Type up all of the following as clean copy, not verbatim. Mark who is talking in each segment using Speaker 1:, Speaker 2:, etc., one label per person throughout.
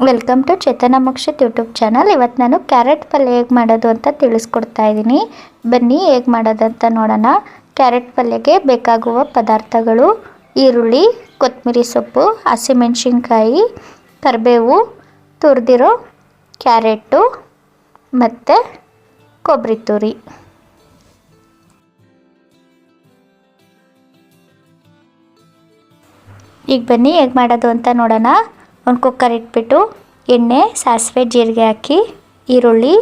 Speaker 1: Welcome to Chetana Mokshith YouTube channel. ಇವತ್ತು ನಾನು carrot ಪಲ್ಯ ಹೇಗೆ ಮಾಡೋದು ಅಂತ ತಿಳಿಸ್ಕೊಡ್ತಾ ಇದ್ದೀನಿ. ಬನ್ನಿ ಹೇಗೆ ಮಾಡೋದಂತ ನೋಡೋಣ. ಕ್ಯಾರೆಟ್ ಪಲ್ಯಕ್ಕೆ ಬೇಕಾಗುವ ಪದಾರ್ಥಗಳು: ಈರುಳ್ಳಿ, ಕೊತ್ತಂಬರಿ ಸೊಪ್ಪು, ಹಸಿಮೆಣಸಿನ್ಕಾಯಿ, ಕರಿಬೇವು, ತುರಿದಿರೋ ಕ್ಯಾರೆಟು ಮತ್ತು ಕೊಬ್ಬರಿ ತುರಿ. ಈಗ ಬನ್ನಿ ಹೇಗೆ ಮಾಡೋದು ಅಂತ ನೋಡೋಣ. ಒಂದು ಕುಕ್ಕರ್ ಇಟ್ಬಿಟ್ಟು ಎಣ್ಣೆ, ಸಾಸಿವೆ, ಜೀರಿಗೆ ಹಾಕಿ ಈರುಳ್ಳಿ,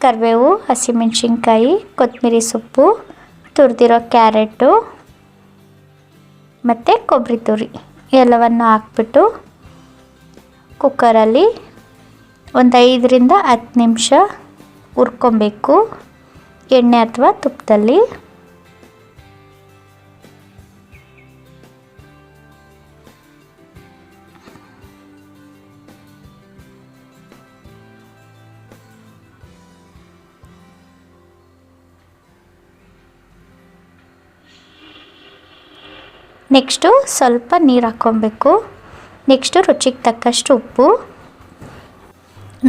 Speaker 1: ಕರಿಬೇವು, ಹಸಿಮೆಣಸಿನ್ಕಾಯಿ, ಕೊತ್ತಂಬರಿ ಸೊಪ್ಪು, ತುರಿದಿರೋ ಕ್ಯಾರೆಟು ಮತ್ತು ಕೊಬ್ಬರಿ ತುರಿ ಎಲ್ಲವನ್ನು ಹಾಕ್ಬಿಟ್ಟು ಕುಕ್ಕರಲ್ಲಿ ಒಂದು 5ರಿಂದ 10 ನಿಮಿಷ ಹುರ್ಕೊಬೇಕು, ಎಣ್ಣೆ ಅಥವಾ ತುಪ್ಪದಲ್ಲಿ. ನೆಕ್ಸ್ಟು ಸ್ವಲ್ಪ ನೀರು ಹಾಕ್ಕೊಬೇಕು. ನೆಕ್ಸ್ಟು ರುಚಿಗೆ ತಕ್ಕಷ್ಟು ಉಪ್ಪು.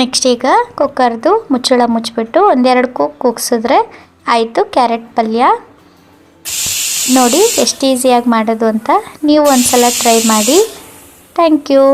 Speaker 1: ನೆಕ್ಸ್ಟ್ ಈಗ ಕುಕ್ಕರ್ದು ಮುಚ್ಚಳ ಮುಚ್ಚಿಬಿಟ್ಟು 1-2 ಕೂಗಿಸಿದ್ರೆ ಆಯಿತು ಕ್ಯಾರೆಟ್ ಪಲ್ಯ. ನೋಡಿ ಎಷ್ಟು ಈಸಿಯಾಗಿ ಮಾಡೋದು ಅಂತ. ನೀವು ಒಂದ್ಸಲ ಟ್ರೈ ಮಾಡಿ. Thank you.